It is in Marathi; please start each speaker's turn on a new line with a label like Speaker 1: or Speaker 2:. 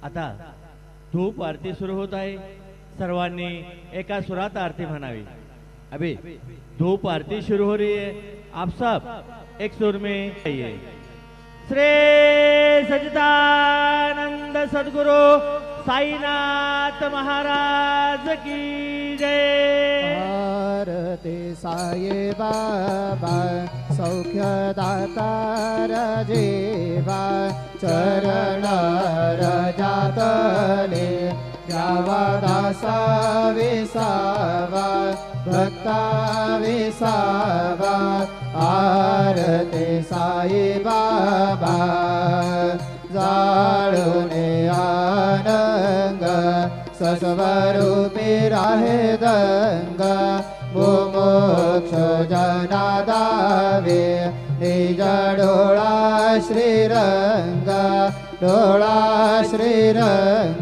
Speaker 1: आता धूप आरती सुरू होत आहे। सर्वांनी एका सुरात आरती म्हणावी। अभी धूप आरती शुरू हो रही है, आप सब एक सुर में आइए। श्री सच्चिदानंद सद्गुरु साईनाथ महाराज की जय।
Speaker 2: आरती साई बाबा सौख्यदातार जीवा चरण रजातले द्यावा दासा विसावा भक्ता विसावा। आरती साई बाबा जाळूने आनंग सस्वरूपी राहे दंग मुमुक्ष जना दावे निज डोळा श्रीरंग डोळा श्रीरंग।